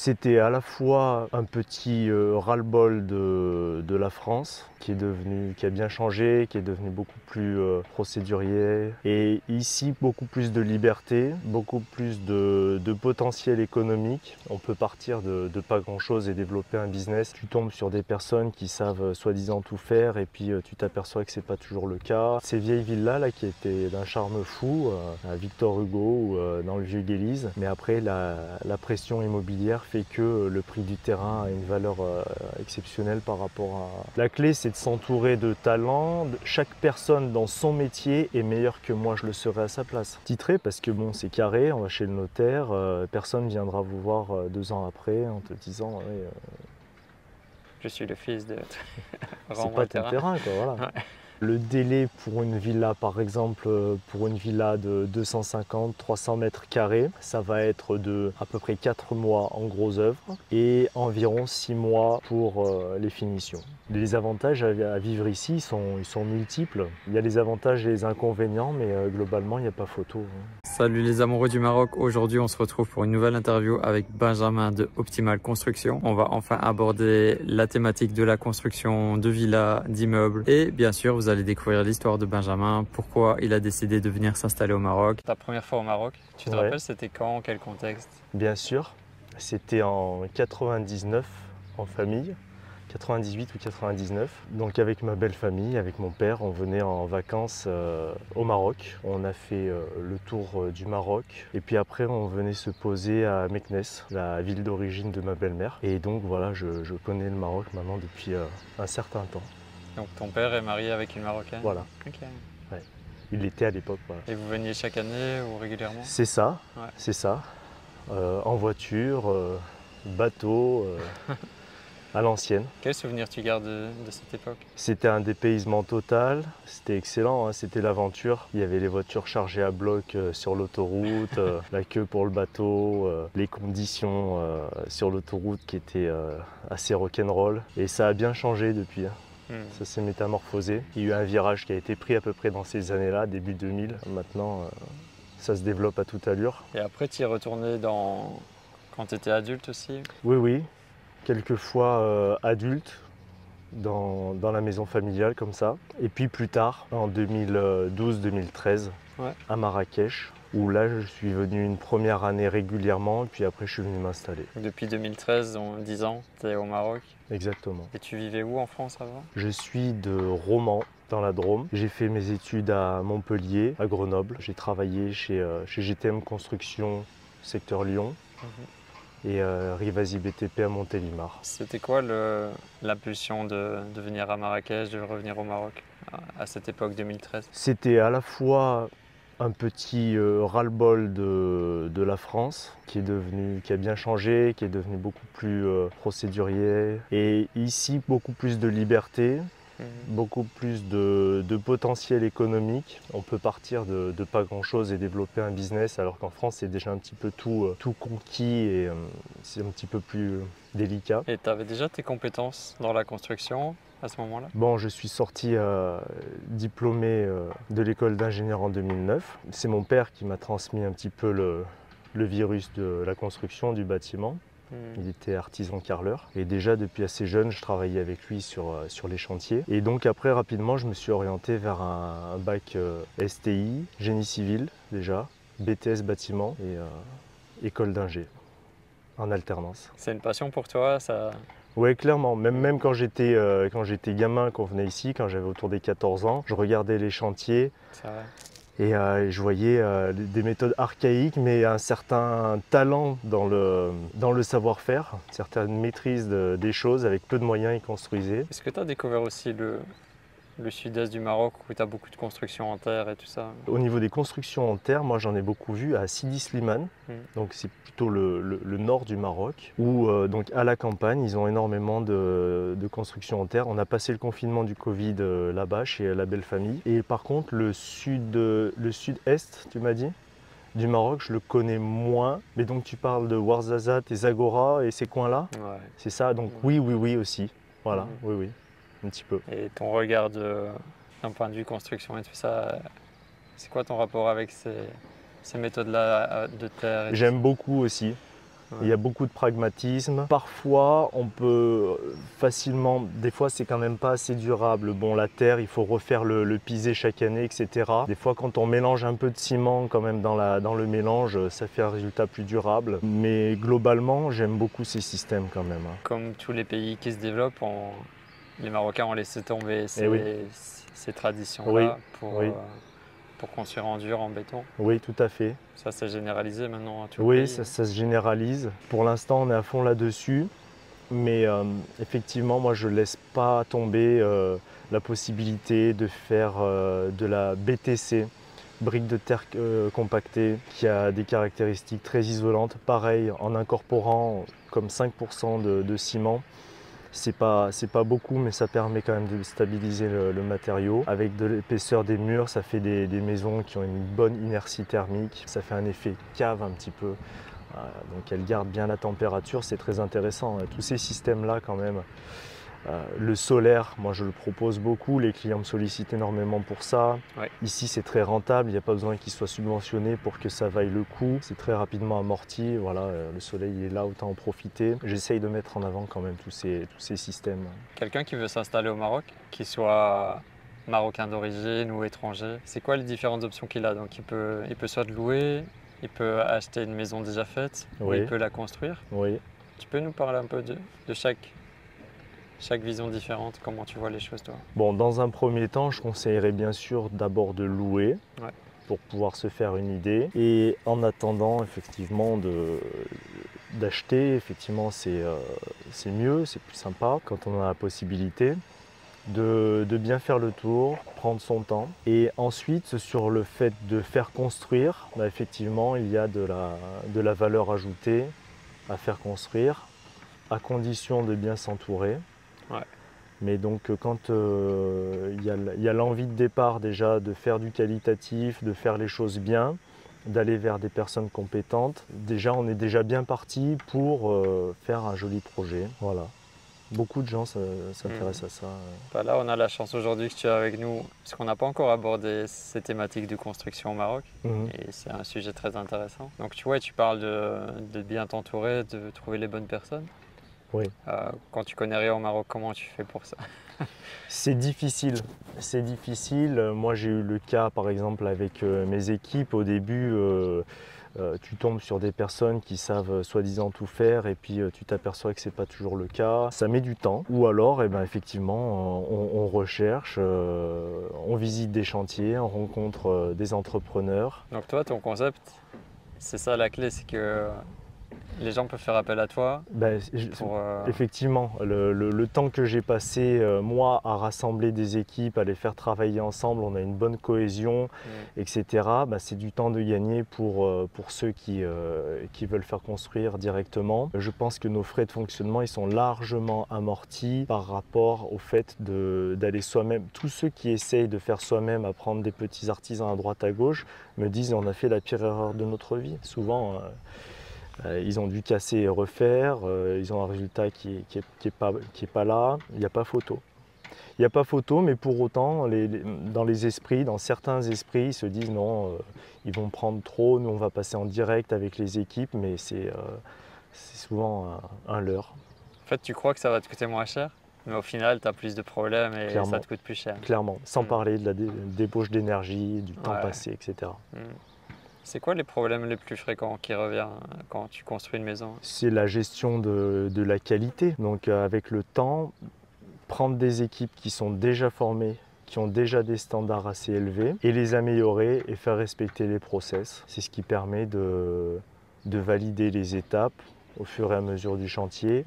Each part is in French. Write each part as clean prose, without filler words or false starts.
C'était à la fois un petit ras-le-bol de la France qui a bien changé, qui est devenu beaucoup plus procédurier. Et ici, beaucoup plus de liberté, beaucoup plus de potentiel économique. On peut partir de pas grand-chose et développer un business. Tu tombes sur des personnes qui savent soi-disant tout faire et puis tu t'aperçois que c'est pas toujours le cas. Ces vieilles villas là qui étaient d'un charme fou, à Victor Hugo ou dans le Vieux-Guélise. Mais après, la pression immobilière fait que le prix du terrain a une valeur exceptionnelle par rapport à... La clé, c'est de s'entourer de talents. Chaque personne dans son métier est meilleure que moi, je le serais à sa place. Titré parce que bon, c'est carré, on va chez le notaire, personne viendra vous voir 2 ans après en te disant ouais, Je suis le fils de... c'est pas ton terrain, quoi, voilà. Ouais. Le délai pour une villa, par exemple, pour une villa de 250-300 mètres carrés, ça va être de à peu près 4 mois en gros œuvre et environ 6 mois pour les finitions. Les avantages à vivre ici, ils sont multiples. Il y a les avantages et les inconvénients, mais globalement, il n'y a pas photo. Salut les amoureux du Maroc, aujourd'hui on se retrouve pour une nouvelle interview avec Benjamin de Optimal Construction. On va enfin aborder la thématique de la construction de villas, d'immeubles et bien sûr vous allez découvrir l'histoire de Benjamin, pourquoi il a décidé de venir s'installer au Maroc. Ta première fois au Maroc, tu te rappelles c'était quand, quel contexte? Bien sûr, c'était en 99 en famille. 98 ou 99. Donc avec ma belle famille, avec mon père, on venait en vacances au Maroc. On a fait le tour du Maroc et puis après on venait se poser à Meknès, la ville d'origine de ma belle-mère. Et donc voilà, je connais le Maroc maintenant depuis un certain temps. Donc ton père est marié avec une Marocaine? Voilà. Ok. Ouais. Il l'était à l'époque. Voilà. Et vous veniez chaque année ou régulièrement? C'est ça, ouais. C'est ça. En voiture, bateau. À l'ancienne. Quel souvenir tu gardes de cette époque? C'était un dépaysement total, c'était excellent, hein, c'était l'aventure. Il y avait les voitures chargées à bloc sur l'autoroute, la queue pour le bateau, les conditions sur l'autoroute qui étaient assez rock'n'roll. Et ça a bien changé depuis. Ça s'est métamorphosé. Il y a eu un virage qui a été pris à peu près dans ces années-là, début 2000. Maintenant, ça se développe à toute allure. Et après, tu y es retourné quand tu étais adulte aussi? Oui, oui. Quelquefois adulte dans la maison familiale comme ça. Et puis plus tard, en 2012-2013, à Marrakech, où là je suis venu une première année régulièrement et puis après je suis venu m'installer. Depuis 2013, donc 10 ans, tu es au Maroc? Exactement. Et tu vivais où en France avant? Je suis de Romans, dans la Drôme. J'ai fait mes études à Montpellier, à Grenoble. J'ai travaillé chez GTM Construction, secteur Lyon. Et Rivasi BTP à Montélimar. C'était quoi l'impulsion de venir à Marrakech, de revenir au Maroc à cette époque 2013? C'était à la fois un petit ras-le-bol de la France qui a bien changé, qui est devenu beaucoup plus procédurier. Et ici, beaucoup plus de liberté. Beaucoup plus de potentiel économique. On peut partir de pas grand-chose et développer un business, alors qu'en France, c'est déjà un petit peu tout conquis et c'est un petit peu plus délicat. Et tu avais déjà tes compétences dans la construction à ce moment-là? Bon, je suis sorti diplômé de l'école d'ingénieur en 2009. C'est mon père qui m'a transmis un petit peu le virus de la construction, du bâtiment. Il était artisan carreleur et déjà depuis assez jeune je travaillais avec lui sur les chantiers et donc après rapidement je me suis orienté vers un bac STI, génie civil déjà, BTS bâtiment et école d'ingé en alternance. C'est une passion pour toi ça? Oui, clairement, même quand j'étais gamin, quand on venait ici, quand j'avais autour des 14 ans, je regardais les chantiers. C'est vrai. Et je voyais des méthodes archaïques, mais un certain talent dans le savoir-faire, une certaine maîtrise des choses, avec peu de moyens, ils construisaient. Est-ce que tu as découvert aussi le sud-est du Maroc où tu as beaucoup de constructions en terre et tout ça? Au niveau des constructions en terre, moi j'en ai beaucoup vu à Sidi Slimane, donc c'est plutôt le nord du Maroc, où donc à la campagne, ils ont énormément de constructions en terre. On a passé le confinement du Covid là-bas, chez la belle famille. Et par contre, le sud-est, tu m'as dit, du Maroc, je le connais moins. Mais donc tu parles de Ouarzazate et Zagora et ces coins-là? Ouais. C'est ça, donc oui aussi. Voilà, oui, un petit peu. Et ton regard d'un point de vue construction et tout ça, c'est quoi ton rapport avec ces méthodes-là de terre? J'aime beaucoup aussi. Ouais. Il y a beaucoup de pragmatisme. Parfois, on peut facilement, des fois c'est quand même pas assez durable. Bon, la terre, il faut refaire le pisé chaque année, etc. Des fois, quand on mélange un peu de ciment quand même dans le mélange, ça fait un résultat plus durable. Mais globalement, j'aime beaucoup ces systèmes quand même. Comme tous les pays qui se développent, les Marocains ont laissé tomber Eh oui. ces traditions-là Oui. pour construire en dur, en béton. Oui, tout à fait. Ça s'est généralisé maintenant à tout le Oui, pays. ça se généralise. Pour l'instant, on est à fond là-dessus. Mais effectivement, moi, je ne laisse pas tomber la possibilité de faire de la BTC, brique de terre compactée, qui a des caractéristiques très isolantes. Pareil, en incorporant comme 5% de ciment. C'est pas beaucoup, mais ça permet quand même de stabiliser le matériau. Avec de l'épaisseur des murs, ça fait des maisons qui ont une bonne inertie thermique. Ça fait un effet cave un petit peu. Donc elles gardent bien la température, c'est très intéressant. Tous ces systèmes-là quand même. Le solaire, moi je le propose beaucoup, les clients me sollicitent énormément pour ça. Ouais. Ici c'est très rentable, il n'y a pas besoin qu'il soit subventionné pour que ça vaille le coup. C'est très rapidement amorti, voilà, le soleil est là, autant en profiter. J'essaye de mettre en avant quand même tous ces systèmes. Quelqu'un qui veut s'installer au Maroc, qu'il soit marocain d'origine ou étranger, c'est quoi les différentes options qu'il a? Donc il peut soit louer, il peut acheter une maison déjà faite, ou Oui. il peut la construire. Oui. Tu peux nous parler un peu de chaque vision différente, comment tu vois les choses toi? Bon, dans un premier temps, je conseillerais bien sûr d'abord de louer pour pouvoir se faire une idée. Et en attendant, effectivement, d'acheter, effectivement, c'est mieux, c'est plus sympa quand on a la possibilité. De bien faire le tour, prendre son temps. Et ensuite, sur le fait de faire construire, effectivement, il y a de la valeur ajoutée à faire construire, à condition de bien s'entourer. Ouais. Mais donc quand il y a l'envie de départ déjà de faire du qualitatif, de faire les choses bien, d'aller vers des personnes compétentes, déjà on est déjà bien parti pour faire un joli projet. Voilà. Beaucoup de gens s'intéressent à ça. Bah là, on a la chance aujourd'hui que tu es avec nous, parce qu'on n'a pas encore abordé ces thématiques de construction au Maroc, et c'est un sujet très intéressant. Donc tu vois, tu parles de bien t'entourer, de trouver les bonnes personnes. Oui. Quand tu connais rien au Maroc, comment tu fais pour ça? C'est difficile. C'est difficile. Moi, j'ai eu le cas, par exemple, avec mes équipes. Au début, tu tombes sur des personnes qui savent soi-disant tout faire et puis tu t'aperçois que ce n'est pas toujours le cas. Ça met du temps. Ou alors, effectivement, on recherche, on visite des chantiers, on rencontre des entrepreneurs. Donc toi, ton concept, c'est ça la clé, c'est que les gens peuvent faire appel à toi Effectivement, le temps que j'ai passé, moi, à rassembler des équipes, à les faire travailler ensemble, on a une bonne cohésion, etc. C'est du temps de gagner pour ceux qui veulent faire construire directement. Je pense que nos frais de fonctionnement, ils sont largement amortis par rapport au fait d'aller soi-même. Tous ceux qui essayent de faire soi-même, à prendre des petits artisans à droite à gauche, me disent on a fait la pire erreur de notre vie. Souvent, ils ont dû casser et refaire, ils ont un résultat qui est pas là, il n'y a pas photo. Il n'y a pas photo, mais pour autant, dans les esprits, dans certains esprits, ils se disent non, ils vont prendre trop, nous on va passer en direct avec les équipes, mais c'est souvent un leurre. En fait, tu crois que ça va te coûter moins cher, mais au final, tu as plus de problèmes et Clairement. ça te coûte plus cher. Clairement, sans parler de la débauche d'énergie, du temps passé, etc. C'est quoi les problèmes les plus fréquents qui reviennent quand tu construis une maison? C'est la gestion de la qualité. Donc avec le temps, prendre des équipes qui sont déjà formées, qui ont déjà des standards assez élevés, et les améliorer et faire respecter les process. C'est ce qui permet de valider les étapes au fur et à mesure du chantier,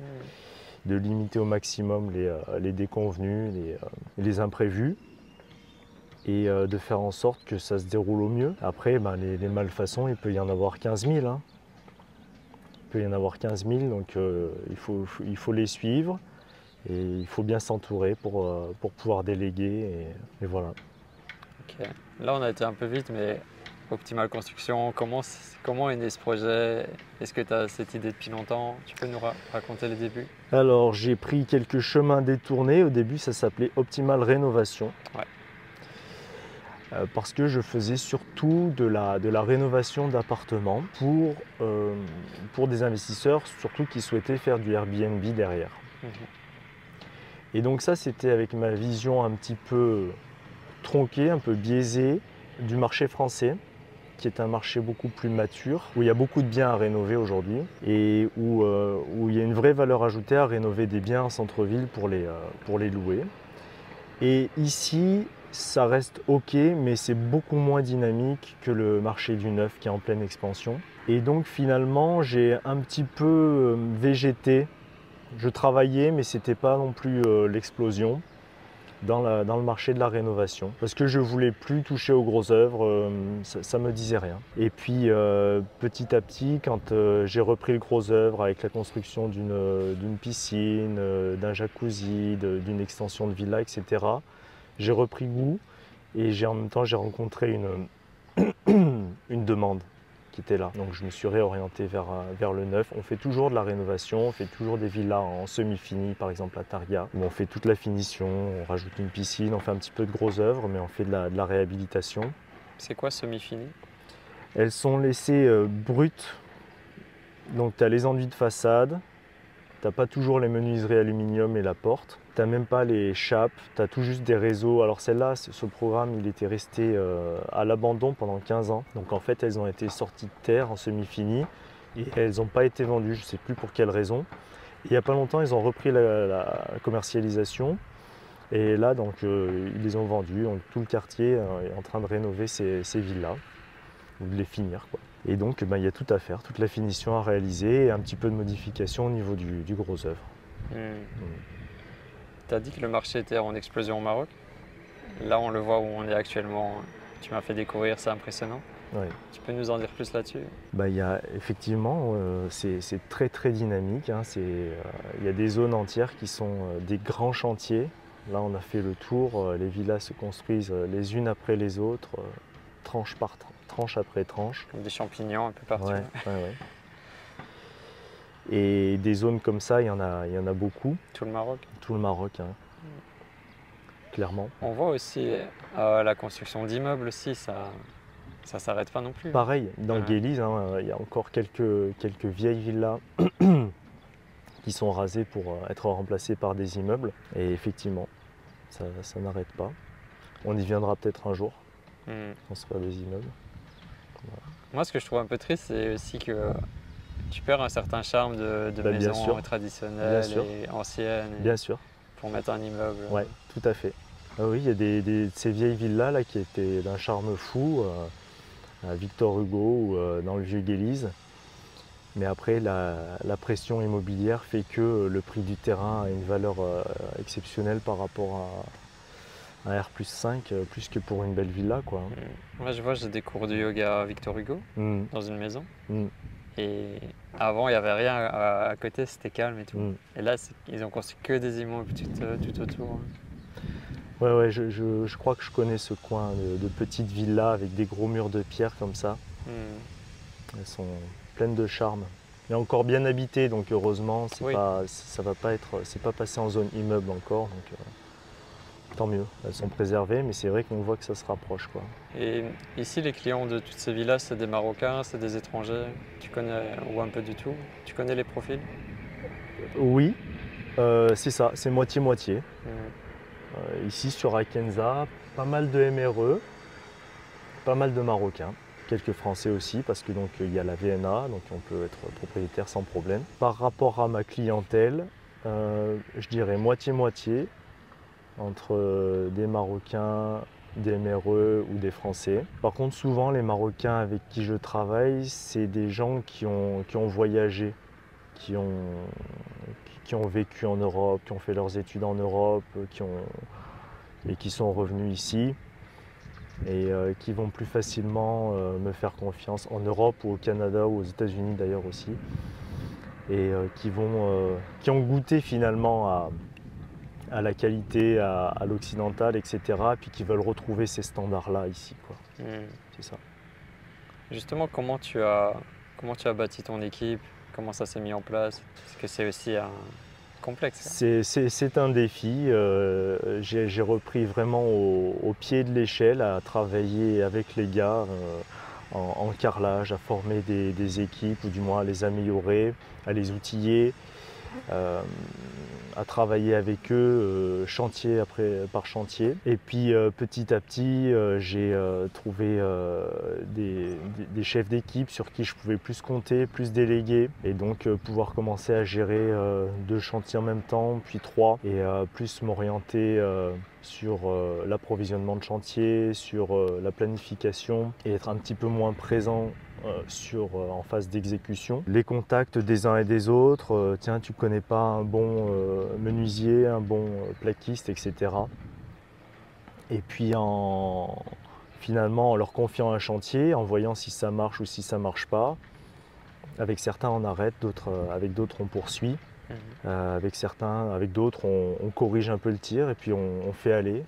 de limiter au maximum les déconvenus, les imprévus, et de faire en sorte que ça se déroule au mieux. Après, les malfaçons, il peut y en avoir 15 000. Hein. Il peut y en avoir 15 000, donc il faut les suivre et il faut bien s'entourer pour pouvoir déléguer, et voilà. Ok. Là, on a été un peu vite, mais Optimal Construction, comment est né ce projet? Est-ce que tu as cette idée depuis longtemps? Tu peux nous raconter les débuts? Alors, j'ai pris quelques chemins détournés. Au début, ça s'appelait Optimal Rénovation. Ouais. parce que je faisais surtout de la rénovation d'appartements pour des investisseurs, surtout qui souhaitaient faire du Airbnb derrière. Mhm. Et donc ça, c'était avec ma vision un petit peu tronquée, un peu biaisée du marché français, qui est un marché beaucoup plus mature, où il y a beaucoup de biens à rénover aujourd'hui et où il y a une vraie valeur ajoutée à rénover des biens en centre-ville pour les louer. Et ici, ça reste ok, mais c'est beaucoup moins dynamique que le marché du neuf qui est en pleine expansion. Et donc finalement, j'ai un petit peu végété. Je travaillais, mais c'était pas non plus l'explosion dans le marché de la rénovation. Parce que je voulais plus toucher aux grosses œuvres, ça me disait rien. Et puis petit à petit, quand j'ai repris le gros œuvre avec la construction d'une piscine, d'un jacuzzi, d'une extension de villa, etc., j'ai repris goût et en même temps j'ai rencontré une demande qui était là. Donc je me suis réorienté vers le neuf. On fait toujours de la rénovation, on fait toujours des villas en semi-fini, par exemple à Targa, où on fait toute la finition, on rajoute une piscine, on fait un petit peu de grosses œuvres, mais on fait de la réhabilitation. C'est quoi semi-fini? Elles sont laissées brutes, donc tu as les enduits de façade, tu n'as pas toujours les menuiseries aluminium et la porte, tu n'as même pas les chapes, tu as tout juste des réseaux. Alors celle-là, ce programme, il était resté à l'abandon pendant 15 ans. Donc en fait, elles ont été sorties de terre en semi-fini et elles n'ont pas été vendues, je ne sais plus pour quelle raison. Et il n'y a pas longtemps, ils ont repris la commercialisation et là, donc, ils les ont vendues. Donc, tout le quartier est en train de rénover ces villas, ou de les finir, quoi. Et donc, il y a tout à faire, toute la finition à réaliser et un petit peu de modification au niveau du gros œuvre. Tu as dit que le marché était en explosion au Maroc. Là, on le voit où on est actuellement. Tu m'as fait découvrir, c'est impressionnant. Ouais. Tu peux nous en dire plus là-dessus? Il y a effectivement, c'est très très dynamique, hein. Il y a des zones entières qui sont des grands chantiers. Là, on a fait le tour, les villas se construisent les unes après les autres, tranche par tranche après tranche. Comme des champignons un peu partout. Ouais, ouais. Et des zones comme ça, il y en a beaucoup. Tout le Maroc. Tout le Maroc, hein. Clairement. On voit aussi la construction d'immeubles aussi, ça s'arrête pas non plus. Pareil, dans Ouais. Guélise, hein, il y a encore quelques vieilles villas qui sont rasées pour être remplacées par des immeubles. Et effectivement, ça n'arrête pas. On y viendra peut-être un jour, construire des immeubles. Voilà. Moi, ce que je trouve un peu triste, c'est aussi que tu perds un certain charme de maison traditionnelle et ancienne. Bien sûr. Pour mettre un immeuble. Oui, tout à fait. Ah oui, il y a ces vieilles villas là, qui étaient d'un charme fou, à Victor Hugo ou dans le vieux Guélise. Mais après, la pression immobilière fait que le prix du terrain a une valeur exceptionnelle par rapport à un R+5, plus que pour une belle villa, quoi. Moi, je vois, j'ai des cours de yoga à Victor Hugo, dans une maison. Et avant, il n'y avait rien à côté, c'était calme et tout. Et là, ils ont construit que des immeubles tout autour. Ouais, je crois que je connais ce coin de petites villas avec des gros murs de pierre comme ça. Elles sont pleines de charme. Mais encore bien habitées, donc heureusement, c'est pas passé en zone immeuble encore. Donc, tant mieux, elles sont préservées, mais c'est vrai qu'on voit que ça se rapproche, quoi. Et ici, les clients de toutes ces villas, c'est des Marocains, c'est des étrangers? Tu connais, ou un peu du tout? Tu connais les profils? Oui, c'est ça, c'est moitié-moitié. Ici sur Akenza, pas mal de MRE, pas mal de Marocains, quelques Français aussi, parce que donc il y a la VNA, donc on peut être propriétaire sans problème. Par rapport à ma clientèle, je dirais moitié-moitié, entre des Marocains, des MRE ou des Français. Par contre, souvent, les Marocains avec qui je travaille, c'est des gens qui ont voyagé, qui ont vécu en Europe, qui ont fait leurs études en Europe, et qui sont revenus ici et qui vont plus facilement me faire confiance en Europe ou au Canada ou aux États-Unis d'ailleurs aussi, et qui ont goûté finalement à la qualité, à l'occidental, etc. Puis qui veulent retrouver ces standards-là ici, quoi. C'est ça. Justement, comment tu as bâti ton équipe? Comment ça s'est mis en place? Est-ce que c'est aussi complexe. C'est un défi. J'ai repris vraiment au pied de l'échelle à travailler avec les gars en carrelage, à former des équipes, ou du moins à les améliorer, à les outiller, à travailler avec eux chantier par chantier. Et puis petit à petit, j'ai trouvé des chefs d'équipe sur qui je pouvais plus compter, plus déléguer, et donc pouvoir commencer à gérer 2 chantiers en même temps, puis 3, et plus m'orienter sur l'approvisionnement de chantier, sur la planification, et être un petit peu moins présent en phase d'exécution. Les contacts des uns et des autres, tiens, tu connais pas un bon menuisier, un bon plaquiste, etc. Et puis finalement en leur confiant un chantier, en voyant si ça marche ou si ça marche pas. Avec certains on arrête, avec d'autres on poursuit. Avec d'autres on corrige un peu le tir et puis on fait aller.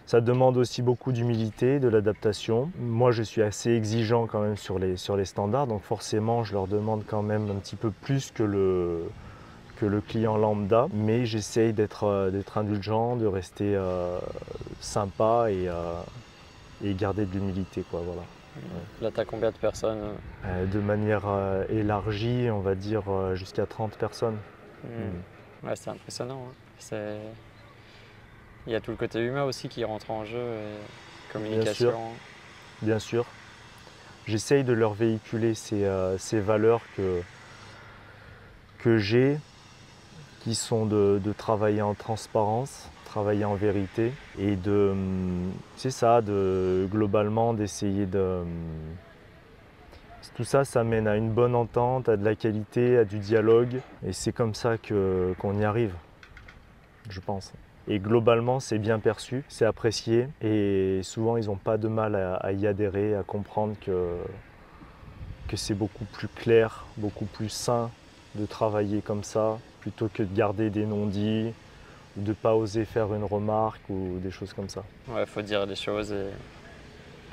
Ça demande aussi beaucoup d'humilité, de l'adaptation. Moi, je suis assez exigeant quand même sur les standards, donc forcément, je leur demande quand même un petit peu plus que le client lambda, mais j'essaye d'être indulgent, de rester sympa et garder de l'humilité, quoi, voilà. Là, tu as combien de personnes? De manière élargie, on va dire jusqu'à 30 personnes. Ouais, c'est impressionnant. Hein. Il y a tout le côté humain aussi qui rentre en jeu, et communication. Bien sûr. J'essaye de leur véhiculer ces valeurs que j'ai, qui sont de travailler en transparence, travailler en vérité, et globalement d'essayer de... Tout ça, ça mène à une bonne entente, à de la qualité, à du dialogue, et c'est comme ça qu'on y arrive, je pense. Et globalement, c'est bien perçu, c'est apprécié, et souvent ils n'ont pas de mal à y adhérer, à comprendre que c'est beaucoup plus clair, beaucoup plus sain de travailler comme ça, plutôt que de garder des non-dits, ou de ne pas oser faire une remarque, ou des choses comme ça. Ouais, il faut dire les choses.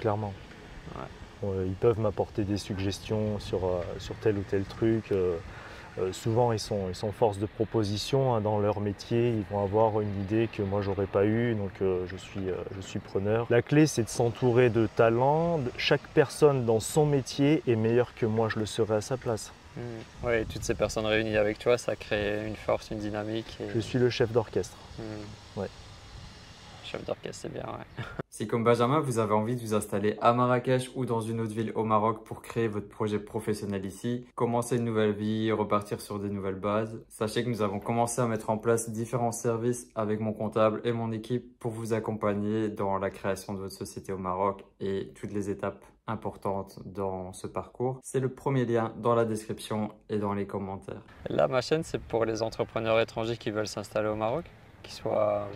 Clairement. Ouais. Ils peuvent m'apporter des suggestions sur tel ou tel truc. Souvent, ils sont force de proposition, hein, dans leur métier. Ils vont avoir une idée que moi, j'aurais pas eue, donc je suis preneur. La clé, c'est de s'entourer de talents. Chaque personne dans son métier est meilleure que moi, je le serais à sa place. Oui, toutes ces personnes réunies avec toi, ça crée une force, une dynamique. Je suis le chef d'orchestre. Ouais. Chef d'orchestre, c'est bien, ouais. Si comme Benjamin, vous avez envie de vous installer à Marrakech ou dans une autre ville au Maroc pour créer votre projet professionnel ici, commencer une nouvelle vie, repartir sur des nouvelles bases, sachez que nous avons commencé à mettre en place différents services avec mon comptable et mon équipe pour vous accompagner dans la création de votre société au Maroc et toutes les étapes importantes dans ce parcours. C'est le premier lien dans la description et dans les commentaires. Là, ma chaîne, c'est pour les entrepreneurs étrangers qui veulent s'installer au Maroc, qu'ils soient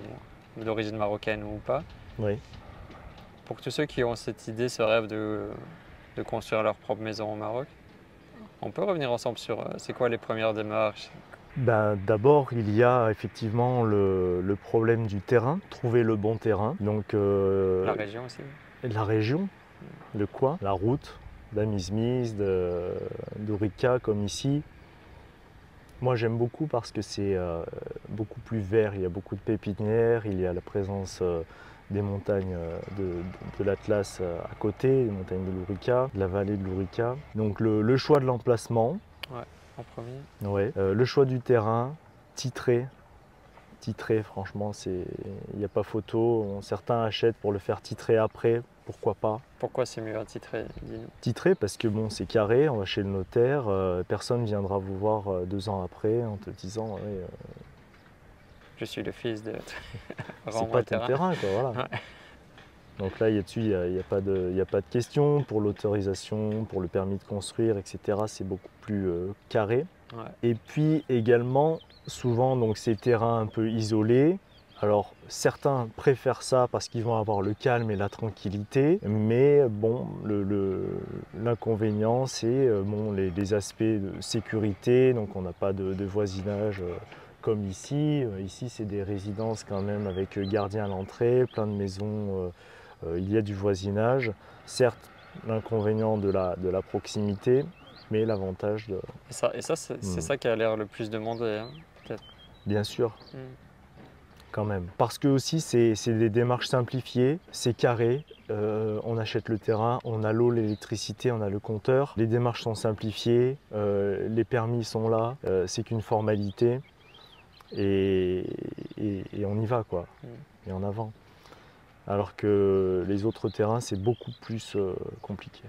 d'origine marocaine ou pas. Oui. Pour tous ceux qui ont cette idée, ce rêve de construire leur propre maison au Maroc, on peut revenir ensemble sur c'est quoi les premières démarches? D'abord, il y a effectivement le problème du terrain, trouver le bon terrain. Donc, la région aussi. La région, le coin, la route, d'Amizmiz, d'Ourika comme ici. Moi j'aime beaucoup parce que c'est beaucoup plus vert, il y a beaucoup de pépinières, il y a la présence des montagnes de l'Atlas à côté, des montagnes de l'Ourika, de la vallée de l'Ourika. Donc le choix de l'emplacement. Ouais, en premier. Ouais. Le choix du terrain, titré. Titré, franchement, il n'y a pas photo. Certains achètent pour le faire titrer après, pourquoi pas. Pourquoi c'est mieux à titrer, dis-nous? Titrer parce que bon, c'est carré, on va chez le notaire, personne ne viendra vous voir 2 ans après en te disant ouais, je suis le fils de... c'est pas ton terrain, quoi, voilà. Ouais. Donc là, il n'y a pas de question pour l'autorisation, pour le permis de construire, etc. C'est beaucoup plus carré. Ouais. Et puis également, souvent, donc, ces terrains un peu isolés. Alors, certains préfèrent ça parce qu'ils vont avoir le calme et la tranquillité. Mais bon, l'inconvénient, c'est les aspects de sécurité. Donc, on n'a pas de voisinage comme ici. Ici, c'est des résidences quand même avec gardien à l'entrée, plein de maisons. Il y a du voisinage. Certes, l'inconvénient de la proximité, mais l'avantage de... Et ça c'est ça qui a l'air le plus demandé, hein, peut-être. bien sûr. Quand même. Parce que aussi c'est des démarches simplifiées, c'est carré, on achète le terrain, on a l'eau, l'électricité, on a le compteur, les démarches sont simplifiées, les permis sont là, c'est qu'une formalité et on y va quoi, et en avant. Alors que les autres terrains c'est beaucoup plus compliqué.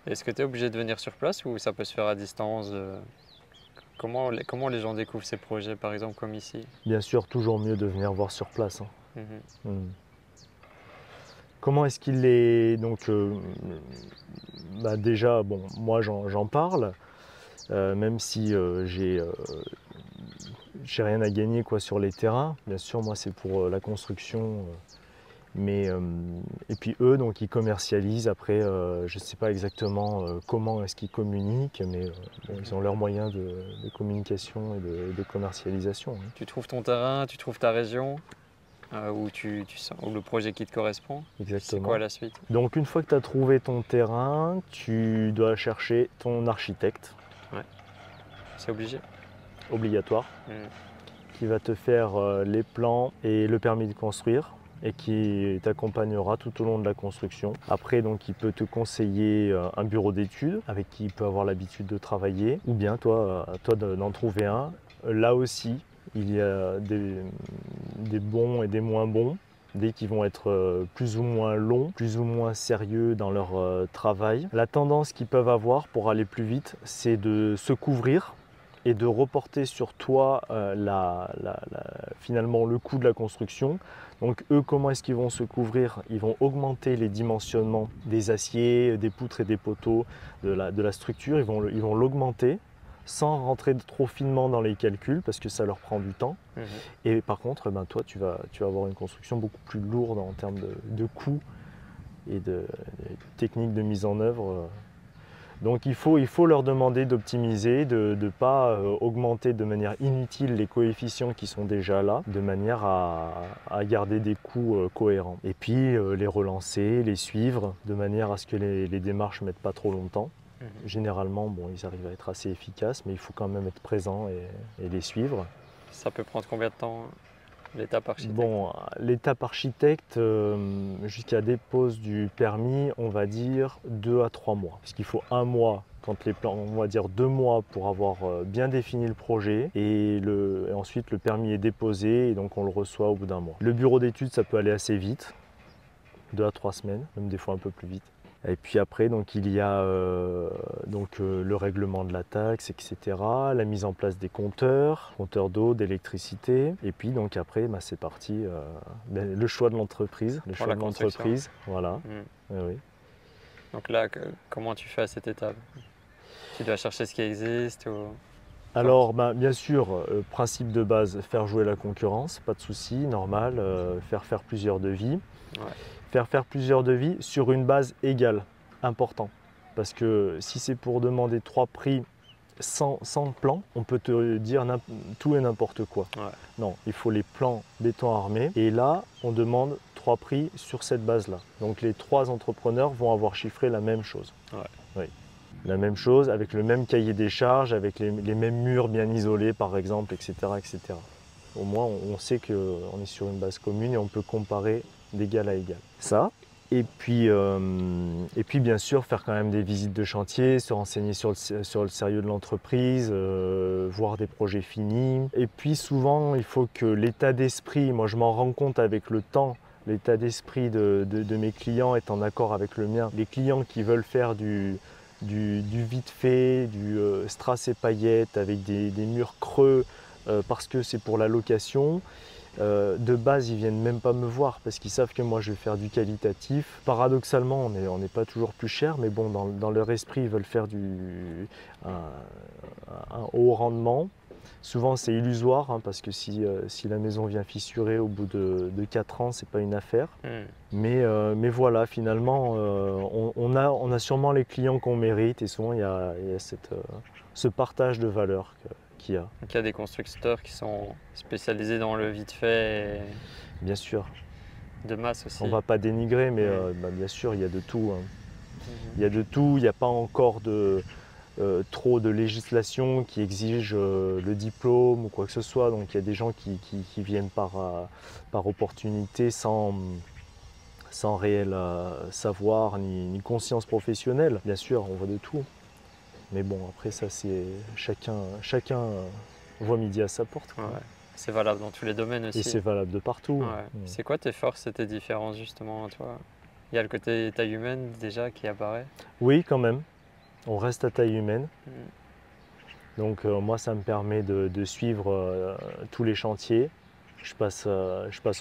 Est-ce que tu es obligé de venir sur place ou ça peut se faire à distance? Comment les gens découvrent ces projets, par exemple, comme ici? Bien sûr, toujours mieux de venir voir sur place. Hein. Comment est-ce qu'il est donc déjà, bon, moi j'en parle, même si j'ai rien à gagner quoi, sur les terrains. Bien sûr, moi c'est pour la construction. Et puis eux, donc ils commercialisent. Après, je ne sais pas exactement comment est-ce qu'ils communiquent, mais bon, ils ont leurs moyens de communication et de commercialisation. Hein. Tu trouves ton terrain, tu trouves ta région, où tu sens, où le projet qui te correspond. Exactement. C'est quoi la suite? Donc une fois que tu as trouvé ton terrain, tu dois chercher ton architecte. Ouais. C'est obligé? Obligatoire. Qui va te faire les plans et le permis de construire, et qui t'accompagnera tout au long de la construction. Après, donc, il peut te conseiller un bureau d'études avec qui il peut avoir l'habitude de travailler, ou bien toi d'en trouver un. Là aussi, il y a des bons et des moins bons, des qui vont être plus ou moins longs, plus ou moins sérieux dans leur travail. La tendance qu'ils peuvent avoir pour aller plus vite, c'est de se couvrir et de reporter sur toi finalement le coût de la construction. Donc eux, comment est-ce qu'ils vont se couvrir? Ils vont augmenter les dimensionnements des aciers, des poutres et des poteaux, de la structure. Ils vont l'augmenter sans rentrer trop finement dans les calculs parce que ça leur prend du temps. Et par contre, toi, tu vas avoir une construction beaucoup plus lourde en termes de coûts et de techniques de mise en œuvre. Donc il faut leur demander d'optimiser, de ne pas augmenter de manière inutile les coefficients qui sont déjà là, de manière à garder des coûts cohérents. Et puis les relancer, les suivre, de manière à ce que les démarches ne mettent pas trop longtemps. Généralement, bon, ils arrivent à être assez efficaces, mais il faut quand même être présent et les suivre. Ça peut prendre combien de temps? L'étape architecte? Bon, l'étape architecte, jusqu'à dépose du permis, on va dire 2 à 3 mois. Parce qu'il faut 1 mois quand les plans, on va dire 2 mois pour avoir bien défini le projet. Et ensuite, le permis est déposé et donc on le reçoit au bout d'1 mois. Le bureau d'études, ça peut aller assez vite, 2 à 3 semaines, même des fois un peu plus vite. Et puis après, donc, il y a le règlement de la taxe, etc. La mise en place des compteurs d'eau, d'électricité. Et puis donc après, c'est parti. Le choix de l'entreprise. Le choix de l'entreprise. Voilà. Oui. Donc là, comment tu fais à cette étape? Tu dois chercher ce qui existe ou... Alors, bien sûr, principe de base, faire jouer la concurrence, pas de souci, normal. Faire plusieurs devis. Ouais. Faire plusieurs devis sur une base égale, important. Parce que si c'est pour demander 3 prix sans plan, on peut te dire tout et n'importe quoi. Ouais. Non, il faut les plans béton armé. Et là, on demande 3 prix sur cette base-là. Donc les 3 entrepreneurs vont avoir chiffré la même chose. Ouais. Oui. La même chose, avec le même cahier des charges, avec les mêmes murs bien isolés, par exemple, etc. etc. Au moins, on sait qu'on est sur une base commune et on peut comparer d'égal à égal. Ça, et puis bien sûr faire quand même des visites de chantier, se renseigner sur le sérieux de l'entreprise, voir des projets finis. Et puis souvent, il faut que l'état d'esprit, moi je m'en rends compte avec le temps, l'état d'esprit de mes clients est en accord avec le mien. Les clients qui veulent faire du vite fait, du strass et paillettes avec des murs creux parce que c'est pour la location, de base ils viennent même pas me voir parce qu'ils savent que moi je vais faire du qualitatif. Paradoxalement on n'est pas toujours plus cher, mais bon dans leur esprit ils veulent faire un haut rendement. Souvent c'est illusoire parce que si la maison vient fissurer au bout de 4 ans, c'est pas une affaire. Mais voilà, finalement on a sûrement les clients qu'on mérite et souvent il y a ce partage de valeurs qu'il y a. Donc il y a des constructeurs qui sont spécialisés dans le vite fait et... Bien sûr. De masse aussi. On ne va pas dénigrer, mais bien sûr il y a de tout. Il y a de tout, il n'y a pas encore de... trop de législation qui exige le diplôme ou quoi que ce soit. Donc il y a des gens qui viennent par opportunité sans réel savoir ni conscience professionnelle. Bien sûr, on voit de tout. Mais bon, après ça, c'est chacun voit midi à sa porte, quoi. Ouais. C'est valable dans tous les domaines aussi. Et c'est valable de partout. Ouais. C'est quoi tes forces et tes différences justement, toi? Il y a le côté taille humaine déjà qui apparaît. Oui, quand même. On reste à taille humaine. Donc moi, ça me permet de suivre tous les chantiers. Je passe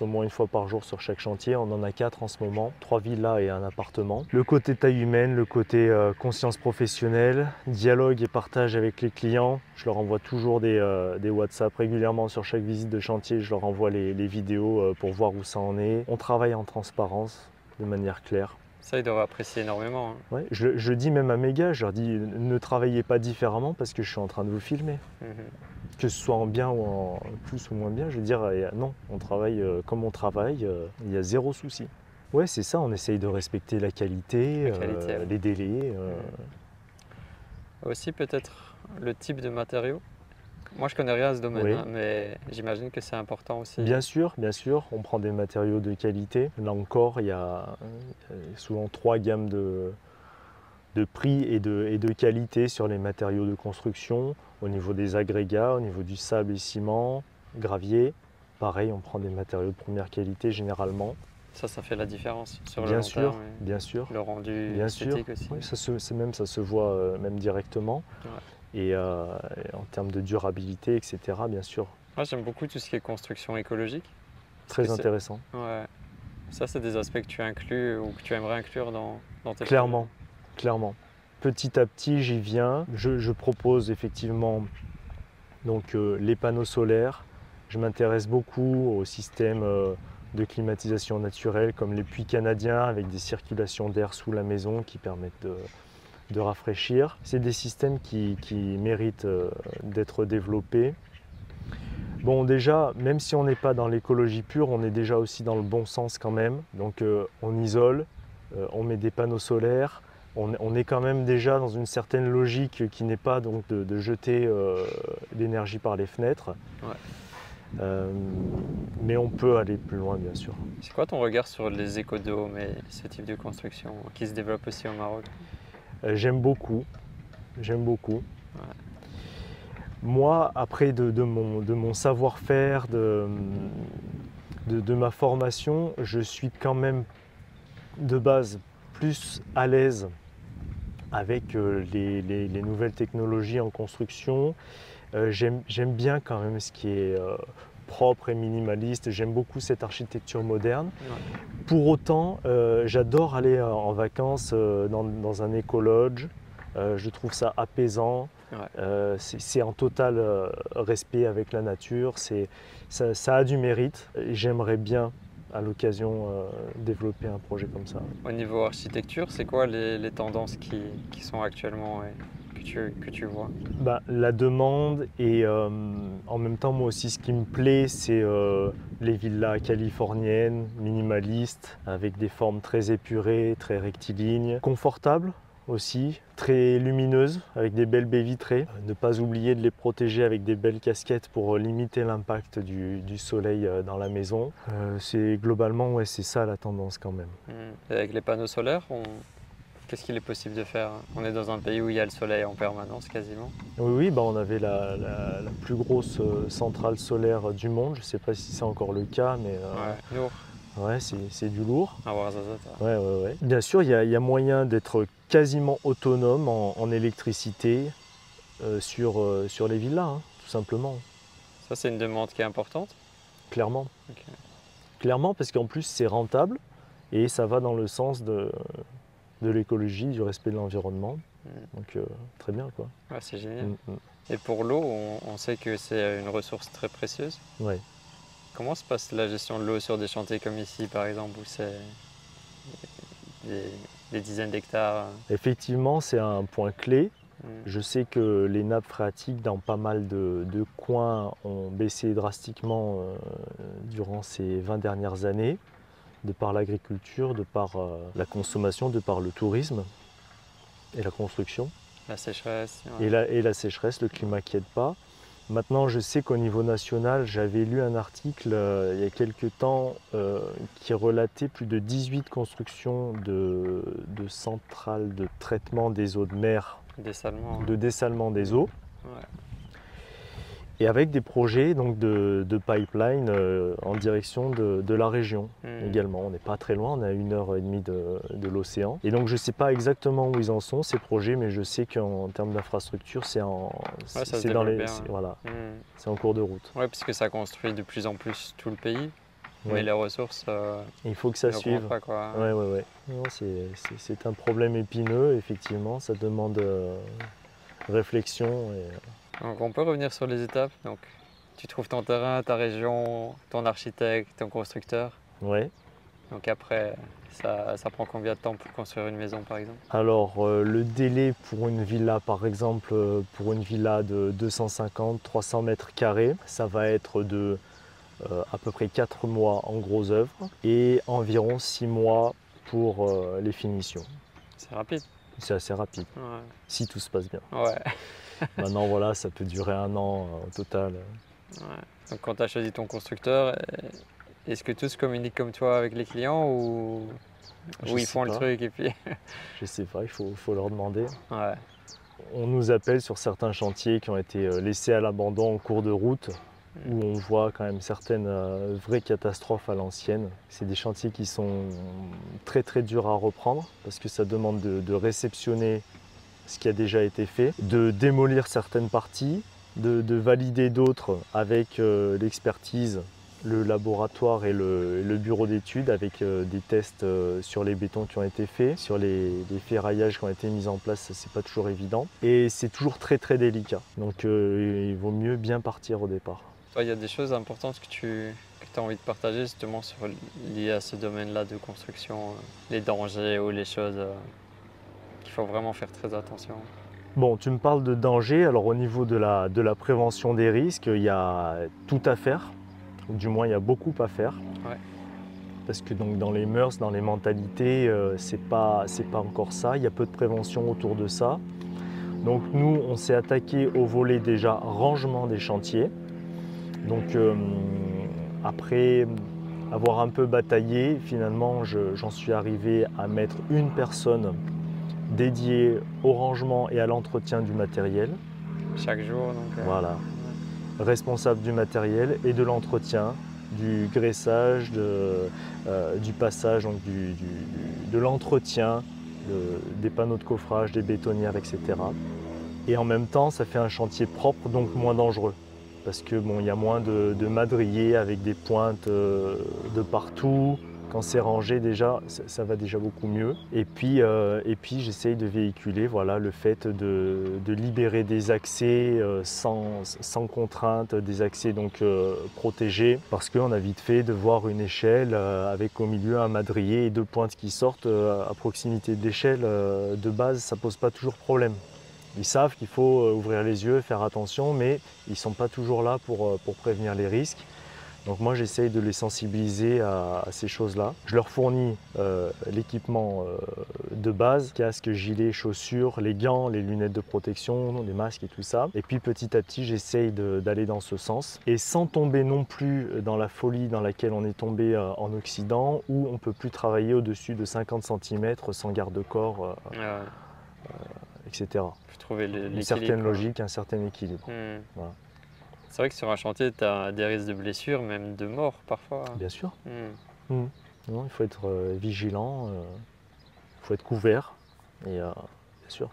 au moins une fois par jour sur chaque chantier. On en a 4 en ce moment, 3 villas et un appartement. Le côté taille humaine, le côté conscience professionnelle, dialogue et partage avec les clients. Je leur envoie toujours des WhatsApp régulièrement sur chaque visite de chantier. Je leur envoie les vidéos pour voir où ça en est. On travaille en transparence, de manière claire. Ça, ils doivent apprécier énormément. Hein. Ouais, je dis même à mes gars, je leur dis ne travaillez pas différemment parce que je suis en train de vous filmer. Que ce soit en bien ou en plus ou moins bien, je veux dire, non, on travaille comme on travaille, il y a zéro souci. Ouais, c'est ça, on essaye de respecter la qualité, ouais. les délais. Aussi peut-être le type de matériaux. Moi, je connais rien à ce domaine, Oui. hein, mais j'imagine que c'est important aussi. Bien sûr, on prend des matériaux de qualité. Là encore, il y a souvent 3 gammes de prix et de qualité sur les matériaux de construction, au niveau des agrégats, au niveau du sable et ciment, gravier. Pareil, on prend des matériaux de première qualité généralement. Ça fait la différence sur le Bien long sûr, terme. bien sûr. Le rendu Bien esthétique sûr. aussi. Oui, ça se voit même directement. Ouais. Et en termes de durabilité, etc., bien sûr. Moi, j'aime beaucoup tout ce qui est construction écologique. Très intéressant. Ouais. Ça, c'est des aspects que tu inclus ou que tu aimerais inclure dans tes Clairement. Petit à petit, j'y viens. Je propose effectivement donc, les panneaux solaires. Je m'intéresse beaucoup au système de climatisation naturelle comme les puits canadiens avec des circulations d'air sous la maison qui permettent de rafraîchir. C'est des systèmes qui méritent d'être développés. Bon, déjà, même si on n'est pas dans l'écologie pure, on est déjà aussi dans le bon sens quand même. Donc on isole, on met des panneaux solaires, on est quand même déjà dans une certaine logique qui n'est pas donc de jeter l'énergie par les fenêtres. Ouais. Mais on peut aller plus loin, bien sûr. C'est quoi ton regard sur les écodomes et ce type de construction qui se développe aussi au Maroc? J'aime beaucoup. Ouais. Moi, après de mon savoir-faire, de ma formation, je suis quand même de base plus à l'aise avec les nouvelles technologies en construction. J'aime bien quand même ce qui est propre et minimaliste. J'aime beaucoup cette architecture moderne. Ouais. Pour autant, j'adore aller en vacances dans un éco-lodge. Je trouve ça apaisant. Ouais. C'est en total respect avec la nature. Ça a du mérite. J'aimerais bien, à l'occasion, développer un projet comme ça. Au niveau architecture, c'est quoi les tendances qui sont actuellement que tu vois? La demande et en même temps, moi aussi, ce qui me plaît, c'est les villas californiennes, minimalistes, avec des formes très épurées, très rectilignes, confortables aussi, très lumineuses, avec des belles baies vitrées. Ne pas oublier de les protéger avec des belles casquettes pour limiter l'impact du soleil dans la maison. Globalement, ouais, c'est ça la tendance quand même. Et avec les panneaux solaires, qu'est-ce qu'il est possible de faire? On est dans un pays où il y a le soleil en permanence quasiment. Oui, on avait la plus grosse centrale solaire du monde. Je ne sais pas si c'est encore le cas, mais Ouais, lourd. Ouais, c'est du lourd. À Ouarzazate. Ouais. Bien sûr, il y a moyen d'être quasiment autonome en électricité sur les villas, hein, tout simplement. Ça, c'est une demande qui est importante? Clairement. Okay. Clairement, parce qu'en plus, c'est rentable et ça va dans le sens de l'écologie, du respect de l'environnement. Donc, très bien, quoi. Ouais, c'est génial. Et pour l'eau, on sait que c'est une ressource très précieuse. Ouais. Comment se passe la gestion de l'eau sur des chantiers comme ici, par exemple, où c'est des dizaines d'hectares? Effectivement, c'est un point clé. Je sais que les nappes phréatiques dans pas mal de coins ont baissé drastiquement durant ces 20 dernières années, de par l'agriculture, de par la consommation, de par le tourisme et la construction. La sécheresse. Ouais. Et la sécheresse, le climat qui aide pas. Maintenant, je sais qu'au niveau national, j'avais lu un article il y a quelques temps qui relatait plus de 18 constructions de centrales de traitement des eaux de mer, de dessalement des eaux. Ouais. Et avec des projets donc, de pipeline en direction de la région également. On n'est pas très loin, on est à 1h30 de l'océan. Et donc je ne sais pas exactement où ils en sont ces projets, mais je sais qu'en termes d'infrastructure, c'est dans les, voilà, c'est en cours de route. Oui, parce que ça construit de plus en plus tout le pays. Ouais. Mais les ressources, il faut que ça suive. Pas, quoi. Ouais. Non, c'est un problème épineux, effectivement. Ça demande réflexion. Donc on peut revenir sur les étapes. Donc tu trouves ton terrain, ta région, ton architecte, ton constructeur. Ouais. Donc après, ça prend combien de temps pour construire une maison par exemple? Alors le délai pour une villa par exemple, pour une villa de 250-300 mètres carrés, ça va être de à peu près 4 mois en gros œuvre et environ 6 mois pour les finitions. C'est rapide. C'est assez rapide, ouais. Si tout se passe bien. Ouais. Maintenant voilà, ça peut durer 1 an au total. Ouais. Donc quand tu as choisi ton constructeur, est-ce que tous communiquent comme toi avec les clients ou ils font le truc et puis... Je sais pas, il faut leur demander. Ouais. On nous appelle sur certains chantiers qui ont été laissés à l'abandon en cours de route, où on voit quand même certaines vraies catastrophes à l'ancienne. C'est des chantiers qui sont très très durs à reprendre parce que ça demande de réceptionner ce qui a déjà été fait, de démolir certaines parties, de valider d'autres avec l'expertise, le laboratoire et le bureau d'études avec des tests sur les bétons qui ont été faits, sur les ferraillages qui ont été mis en place, c'est pas toujours évident. Et c'est toujours très très délicat. Donc il vaut mieux bien partir au départ. Il y a des choses importantes que tu as envie de partager justement liées à ce domaine-là de construction, les dangers ou les choses qu'il faut vraiment faire très attention. Bon, tu me parles de danger, alors au niveau de la prévention des risques, il y a tout à faire, ou du moins il y a beaucoup à faire. Ouais. Parce que donc, dans les mœurs, dans les mentalités, c'est pas encore ça, il y a peu de prévention autour de ça. Donc nous, on s'est attaqué au volet déjà rangement des chantiers. Donc après avoir un peu bataillé, finalement j'en suis arrivé à mettre une personne dédiée au rangement et à l'entretien du matériel. Chaque jour donc. Voilà. Responsable du matériel et de l'entretien, du graissage, du passage, donc de l'entretien, des panneaux de coffrage, des bétonnières, etc. Et en même temps, ça fait un chantier propre, donc moins dangereux. Parce que bon, il y a moins de madriers avec des pointes de partout. Quand c'est rangé déjà, ça va déjà beaucoup mieux. Et puis j'essaye de véhiculer voilà, le fait de libérer des accès sans contrainte, des accès donc protégés. Parce qu'on a vite fait de voir une échelle avec au milieu un madrier et 2 pointes qui sortent à proximité de l'échelle. De base, ça ne pose pas toujours problème. Ils savent qu'il faut ouvrir les yeux, faire attention, mais ils ne sont pas toujours là pour prévenir les risques. Donc moi j'essaye de les sensibiliser à ces choses-là. Je leur fournis l'équipement de base, casque, gilet, chaussures, les gants, les lunettes de protection, les masques et tout ça. Et puis petit à petit j'essaye d'aller dans ce sens. Et sans tomber non plus dans la folie dans laquelle on est tombé en Occident, où on ne peut plus travailler au-dessus de 50 cm sans garde-corps. Etc. Trouver une certaine logique, un certain équilibre. Voilà. C'est vrai que sur un chantier, tu as des risques de blessures, même de mort parfois. Bien sûr. Non, il faut être vigilant, il faut être couvert, et bien sûr.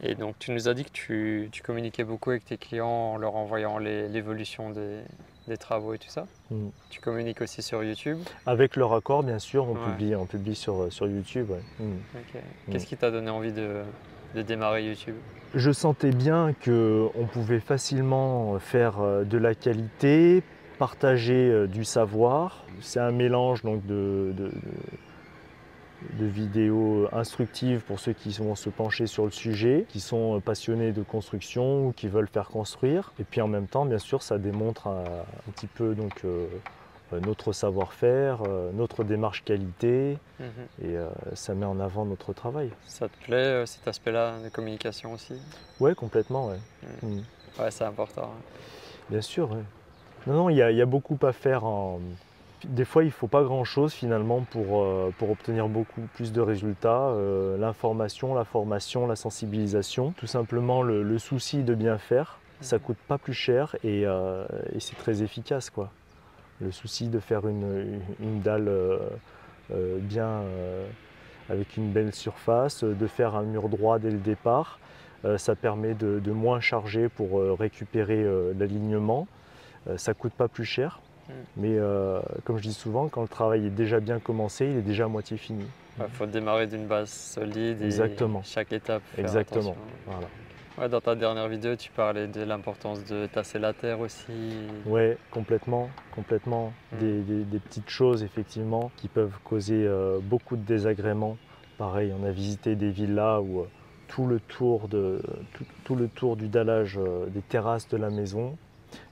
Et donc tu nous as dit que tu communiquais beaucoup avec tes clients en leur envoyant l'évolution des travaux et tout ça. Tu communiques aussi sur YouTube? Avec leur accord, bien sûr, on publie sur YouTube. Ouais. Okay. Qu'est-ce qui t'a donné envie de démarrer YouTube? Je sentais bien qu'on pouvait facilement faire de la qualité, partager du savoir. C'est un mélange donc, de vidéos instructives pour ceux qui vont se pencher sur le sujet, qui sont passionnés de construction ou qui veulent faire construire. Et puis en même temps, bien sûr, ça démontre un petit peu donc, notre savoir-faire, notre démarche qualité, Mhm. et ça met en avant notre travail. Ça te plaît cet aspect-là de communication aussi? Ouais, complètement, ouais. Mm. Ouais, c'est important, hein. Bien sûr, ouais. Non, non, il y a beaucoup à faire. Des fois, il ne faut pas grand-chose finalement pour obtenir beaucoup plus de résultats. L'information, la formation, la sensibilisation, tout simplement le souci de bien faire, ça ne coûte pas plus cher et c'est très efficace, quoi. Le souci de faire une dalle bien avec une belle surface, de faire un mur droit dès le départ, ça permet de moins charger pour récupérer l'alignement. Ça ne coûte pas plus cher. Mais comme je dis souvent, quand le travail est déjà bien commencé, il est déjà à moitié fini. Il faut démarrer d'une base solide et Exactement. chaque étape faire Exactement. attention. Voilà. Ouais, dans ta dernière vidéo, tu parlais de l'importance de tasser la terre aussi. Ouais, complètement, complètement. Des petites choses effectivement qui peuvent causer beaucoup de désagréments. Pareil, on a visité des villas où tout le tour du dallage des terrasses de la maison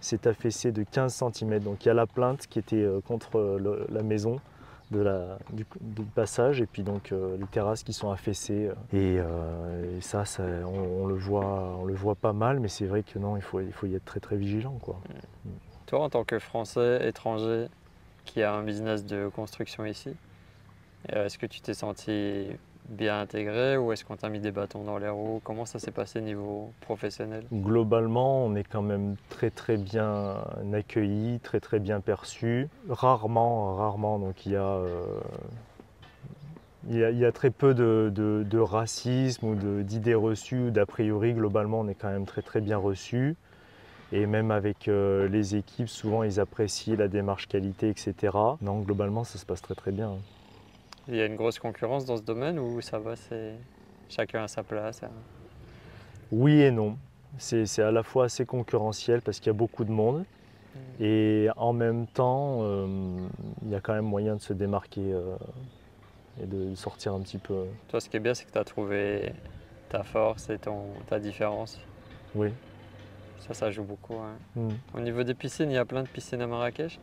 s'est affaissé de 15 cm. Donc il y a la plainte qui était contre la maison du passage, et puis donc les terrasses qui sont affaissées. Et ça, on le voit pas mal, mais c'est vrai que non, il faut y être très très vigilant, quoi. Toi, en tant que Français étranger qui a un business de construction ici, est-ce que tu t'es senti bien intégré ou est-ce qu'on t'a mis des bâtons dans les roues? Comment ça s'est passé niveau professionnel? Globalement, on est quand même très très bien accueilli, très très bien perçu. Rarement, donc il y a très peu de racisme ou d'idées reçues ou d'a priori. Globalement, on est quand même très très bien reçu. Et même avec les équipes, souvent ils apprécient la démarche qualité, etc. Donc globalement, ça se passe très très bien. Il y a une grosse concurrence dans ce domaine ou ça va, c'est chacun à sa place, hein? Oui et non. C'est à la fois assez concurrentiel parce qu'il y a beaucoup de monde. Et en même temps, il y a quand même moyen de se démarquer et de sortir un petit peu. Toi, ce qui est bien, c'est que tu as trouvé ta force et ta différence. Oui. Ça joue beaucoup, hein. Mm. Au niveau des piscines, il y a plein de piscines à Marrakech.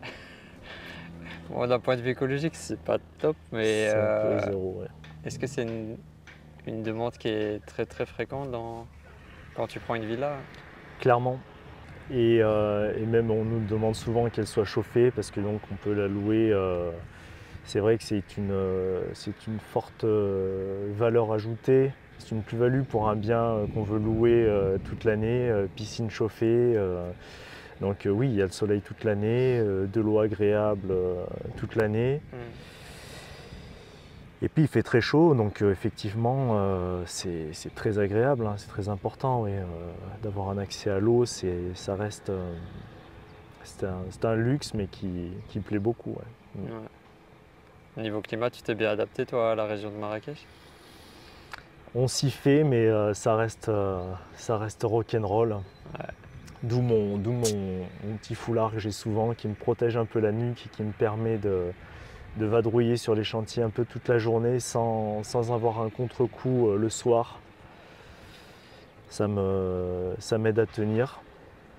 Bon, d'un point de vue écologique, c'est pas top, mais C'est un peu zéro, ouais. est-ce que c'est une demande qui est très très fréquente quand tu prends une villa? Clairement. Et même on nous demande souvent qu'elle soit chauffée parce que donc on peut la louer. C'est vrai que c'est une forte valeur ajoutée. C'est une plus-value pour un bien qu'on veut louer toute l'année, piscine chauffée. Donc oui, il y a le soleil toute l'année, de l'eau agréable toute l'année. Et puis il fait très chaud, donc effectivement c'est très agréable, hein, c'est très important, oui, d'avoir un accès à l'eau, ça reste c'est un luxe, mais qui plaît beaucoup. Ouais. Ouais. Niveau climat, tu t'es bien adapté toi à la région de Marrakech? On s'y fait, mais ça reste rock'n'roll. Ouais. D'où mon petit foulard que j'ai souvent, qui me protège un peu la nuque et qui me permet de vadrouiller sur les chantiers un peu toute la journée sans avoir un contre-coup le soir. Ça m'aide à tenir.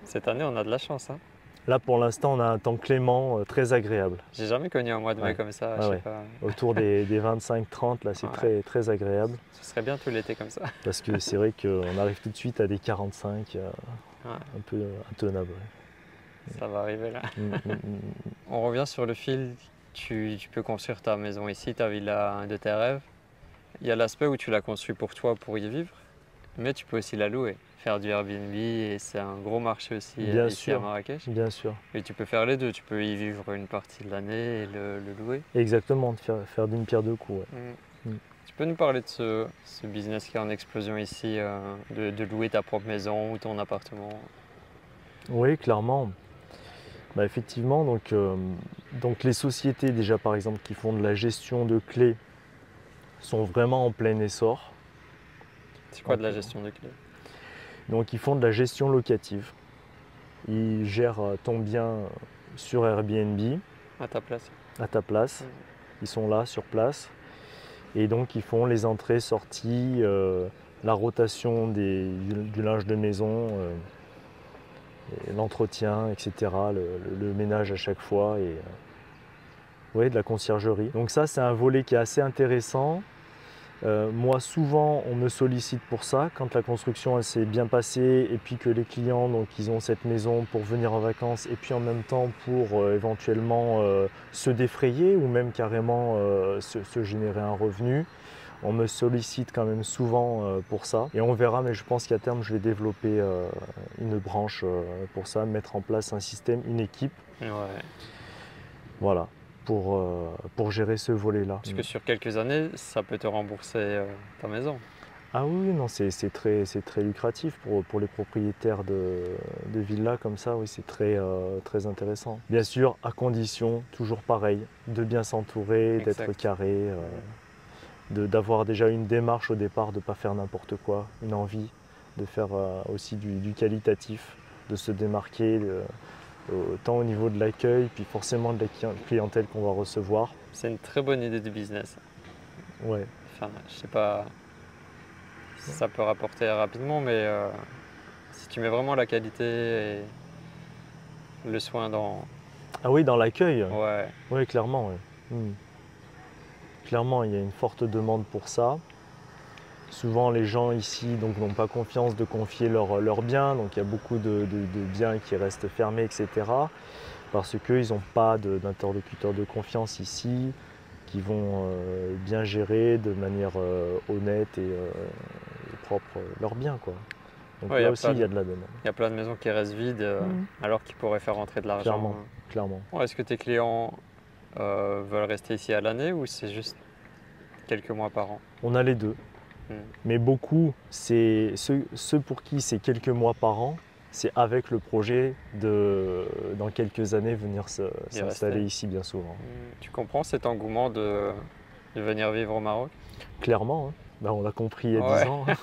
Cette année, on a de la chance, hein. Là, pour l'instant, on a un temps clément, très agréable. J'ai jamais connu un mois de mai Ouais. comme ça, Ouais, je sais ouais. pas. Autour des 25-30, là, c'est Ouais. très, très agréable. Ce serait bien tout l'été comme ça. Parce que c'est vrai qu'on arrive tout de suite à des 45, Ouais. un peu intenables. Ouais. Ça va arriver là. Mm. On revient sur le fil. Tu peux construire ta maison ici, ta villa de tes rêves. Il y a l'aspect où tu l'as construit pour toi, pour y vivre, mais tu peux aussi la louer, faire du Airbnb, et c'est un gros marché aussi Bien ici sûr. à Marrakech. Bien sûr. Et tu peux faire les deux, tu peux y vivre une partie de l'année et le louer. Exactement, de faire d'une pierre deux coups. Ouais. Tu peux nous parler de ce business qui est en explosion ici, de louer ta propre maison ou ton appartement? Oui, clairement. Bah, effectivement, donc les sociétés déjà par exemple qui font de la gestion de clés sont vraiment en plein essor. C'est quoi de la gestion de clés? Donc ils font de la gestion locative. Ils gèrent ton bien sur Airbnb À ta place. à ta place. Ils sont là sur place. Et donc ils font les entrées, sorties, la rotation du linge de maison, l'entretien, etc. Le ménage à chaque fois. Oui, de la conciergerie. Donc ça, c'est un volet qui est assez intéressant. Moi, souvent, on me sollicite pour ça, quand la construction elle s'est bien passée et puis que les clients, donc, ils ont cette maison pour venir en vacances et puis en même temps pour éventuellement se défrayer ou même carrément se générer un revenu. On me sollicite quand même souvent pour ça et on verra, mais je pense qu'à terme, je vais développer une branche pour ça, mettre en place un système, une équipe. Ouais. Voilà. Pour gérer ce volet-là. Parce que sur quelques années, ça peut te rembourser ta maison. Ah oui, non, c'est très lucratif pour les propriétaires de villas comme ça, oui, c'est très intéressant. Bien sûr, à condition, toujours pareil, de bien s'entourer, d'être carré, d'avoir déjà une démarche au départ, de ne pas faire n'importe quoi, une envie de faire aussi du qualitatif, de se démarquer, tant au niveau de l'accueil, puis forcément de la clientèle qu'on va recevoir. C'est une très bonne idée de business. Ouais. Enfin, je sais pas si ça peut rapporter rapidement, mais si tu mets vraiment la qualité et le soin dans... Ah oui, dans l'accueil. Ouais. Oui, clairement. Ouais. Clairement, il y a une forte demande pour ça. Souvent, les gens ici n'ont pas confiance de confier leurs biens, donc il y a beaucoup de biens qui restent fermés, etc. Parce qu'ils n'ont pas d'interlocuteur de confiance ici, qui vont bien gérer de manière honnête et propre leurs biens, quoi. Donc ouais, là aussi, il y a de la demande. Il y a plein de maisons qui restent vides alors qu'ils pourraient faire rentrer de l'argent. Clairement. Ouais, est-ce que tes clients veulent rester ici à l'année ou c'est juste quelques mois par an? On a les deux. Mais beaucoup, c'est ceux pour qui c'est quelques mois par an, c'est avec le projet de, dans quelques années, venir s'installer ici bien souvent. Tu comprends cet engouement de venir vivre au Maroc? Clairement, hein. Ben, on l'a compris il y a 10 ans. Hein.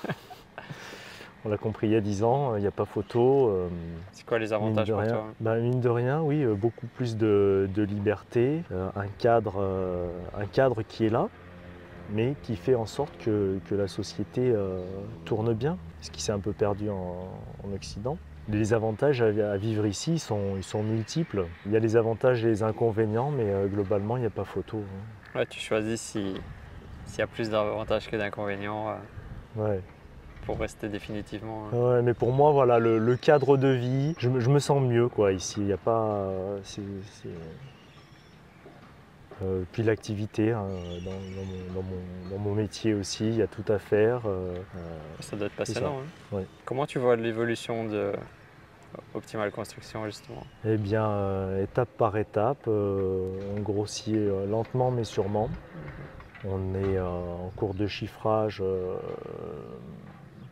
On l'a compris il y a 10 ans, il n'y a pas photo. C'est quoi les avantages pour toi? Ben, mine de rien, oui, beaucoup plus de liberté, un cadre qui est là, mais qui fait en sorte que la société tourne bien, ce qui s'est un peu perdu en Occident. Les avantages à vivre ici ils sont multiples. Il y a les avantages et les inconvénients, mais globalement, il n'y a pas photo. Hein. Ouais, tu choisis s'il y a plus d'avantages que d'inconvénients ouais. Pour rester définitivement. Ouais, mais pour moi, voilà, le cadre de vie, je me sens mieux quoi, ici. Il n'y a pas... puis l'activité, hein, dans mon métier aussi, il y a tout à faire. Ça doit être passionnant. Hein. Ouais. Comment tu vois l'évolution de Optimal Construction justement? Eh bien, étape par étape, on grossit lentement mais sûrement. On est en cours de chiffrage,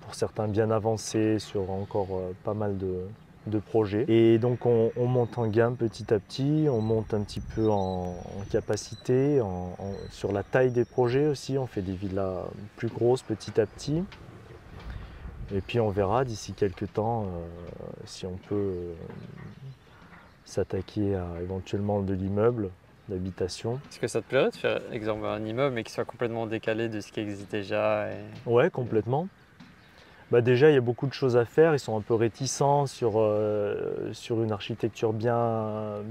pour certains bien avancés, sur encore pas mal de projets. Et donc on monte en gamme petit à petit, on monte un petit peu en capacité, sur la taille des projets aussi, on fait des villas plus grosses petit à petit. Et puis on verra d'ici quelques temps si on peut s'attaquer à éventuellement de l'immeuble, d'habitation. Est-ce que ça te plairait de faire exemple un immeuble mais qui soit complètement décalé de ce qui existe déjà Ouais, complètement. Bah déjà, il y a beaucoup de choses à faire. Ils sont un peu réticents sur une architecture bien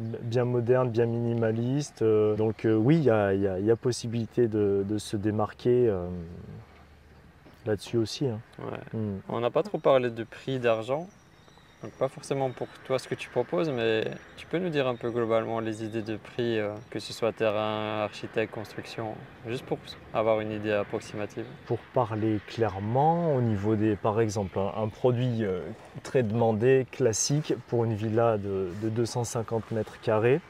moderne, bien minimaliste. Donc oui, il y a possibilité de se démarquer là-dessus aussi. Hein. Ouais. On n'a pas trop parlé de prix, d'argent. Donc pas forcément pour toi ce que tu proposes, mais tu peux nous dire un peu globalement les idées de prix, que ce soit terrain, architecte, construction, juste pour avoir une idée approximative. Pour parler clairement, au niveau des, par exemple, un produit très demandé, classique, pour une villa de 250 mètres carrés,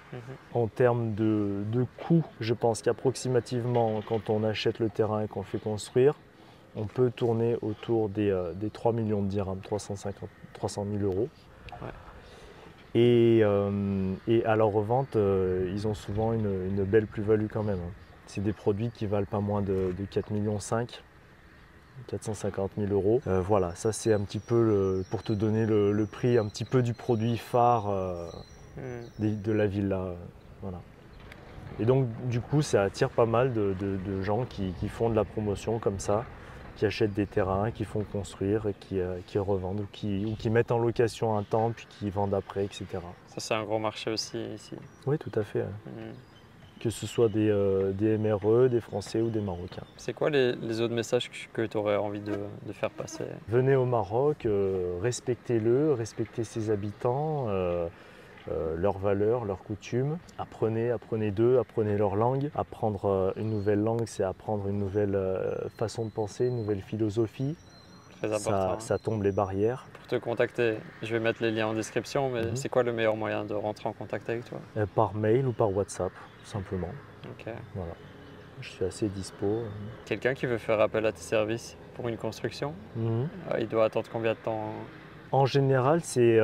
en termes de coût, je pense qu'approximativement, quand on achète le terrain et qu'on fait construire, on peut tourner autour des 3 millions de dirhams, 300 000 euros. Ouais. Et à leur revente, ils ont souvent une belle plus-value quand même. C'est des produits qui valent pas moins de 4,5 millions, 450 000 euros. Voilà, ça c'est un petit peu, pour te donner le prix un petit peu du produit phare de la villa. Voilà. Et donc du coup, ça attire pas mal de gens qui font de la promotion comme ça, qui achètent des terrains, qui font construire, et qui revendent ou qui mettent en location un temps, puis qui vendent après, etc. Ça c'est un gros marché aussi ici. Oui, tout à fait. que ce soit des MRE, des Français ou des Marocains. C'est quoi les autres messages que tu aurais envie de faire passer? Venez au Maroc, respectez-le, respectez ses habitants, leurs valeurs, leurs coutumes. Apprenez d'eux, apprenez leur langue. Apprendre une nouvelle langue, c'est apprendre une nouvelle façon de penser, une nouvelle philosophie. Très important. Ça tombe les barrières. Pour te contacter, je vais mettre les liens en description, mais c'est quoi le meilleur moyen de rentrer en contact avec toi? Par mail ou par WhatsApp, tout simplement. Ok. Voilà. Je suis assez dispo. Quelqu'un qui veut faire appel à tes services pour une construction, il doit attendre combien de temps? En général, c'est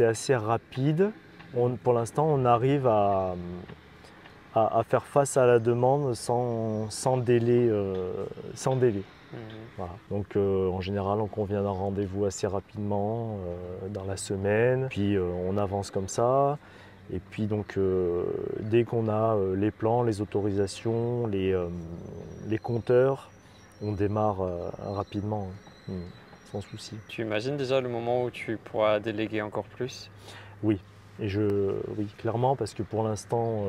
assez rapide. Pour l'instant, on arrive à faire face à la demande sans délai. Voilà. Donc en général, on convient d'un rendez-vous assez rapidement dans la semaine, puis on avance comme ça. Et puis donc dès qu'on a les plans, les autorisations, les compteurs, on démarre rapidement, sans souci. Tu imagines déjà le moment où tu pourras déléguer encore plus? Oui. Oui, clairement, parce que pour l'instant,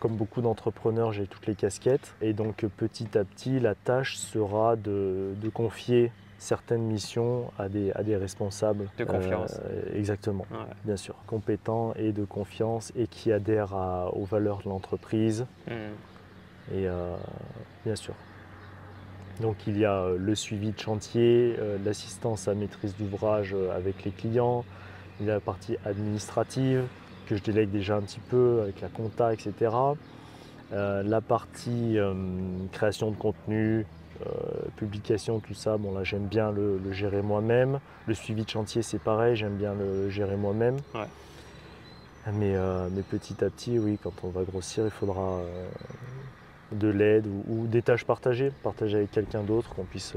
comme beaucoup d'entrepreneurs, j'ai toutes les casquettes. Et donc petit à petit, la tâche sera de confier certaines missions à des responsables. De confiance. Exactement, Ouais. bien sûr. Compétents et de confiance et qui adhèrent aux valeurs de l'entreprise. Et bien sûr. Donc il y a le suivi de chantier, l'assistance à maîtrise d'ouvrage avec les clients. Il y a la partie administrative que je délègue déjà un petit peu avec la compta, etc. La partie création de contenu, publication, tout ça, bon là j'aime bien le gérer moi-même. Le suivi de chantier c'est pareil, j'aime bien le gérer moi-même. Ouais. Mais petit à petit, oui, quand on va grossir, il faudra de l'aide ou des tâches partagées avec quelqu'un d'autre, qu'on puisse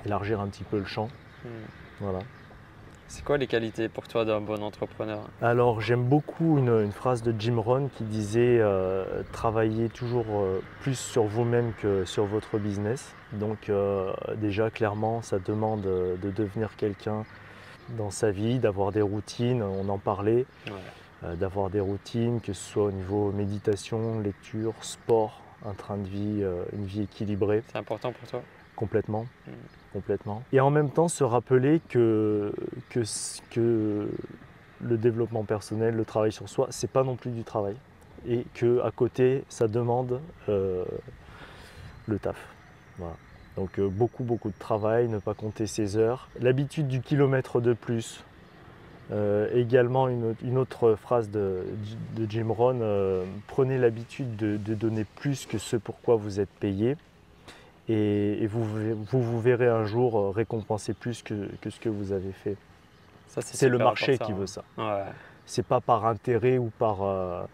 élargir un petit peu le champ. Voilà. C'est quoi les qualités pour toi d'un bon entrepreneur? Alors j'aime beaucoup une phrase de Jim Rohn qui disait travaillez toujours plus sur vous-même que sur votre business. Donc déjà clairement ça demande de devenir quelqu'un dans sa vie, d'avoir des routines, on en parlait, d'avoir des routines, que ce soit au niveau méditation, lecture, sport, un train de vie, une vie équilibrée. C'est important pour toi? Complètement. Complètement. Et en même temps se rappeler que le développement personnel, le travail sur soi, c'est pas non plus du travail. Et qu'à côté, ça demande le taf. Voilà. Donc beaucoup de travail, ne pas compter ses heures. L'habitude du kilomètre de plus. Également une autre phrase de Jim Rohn, prenez l'habitude de donner plus que ce pour quoi vous êtes payé. Et vous verrez un jour récompenser plus que ce que vous avez fait. C'est le marché qui veut ça. Ouais. C'est pas par intérêt ou par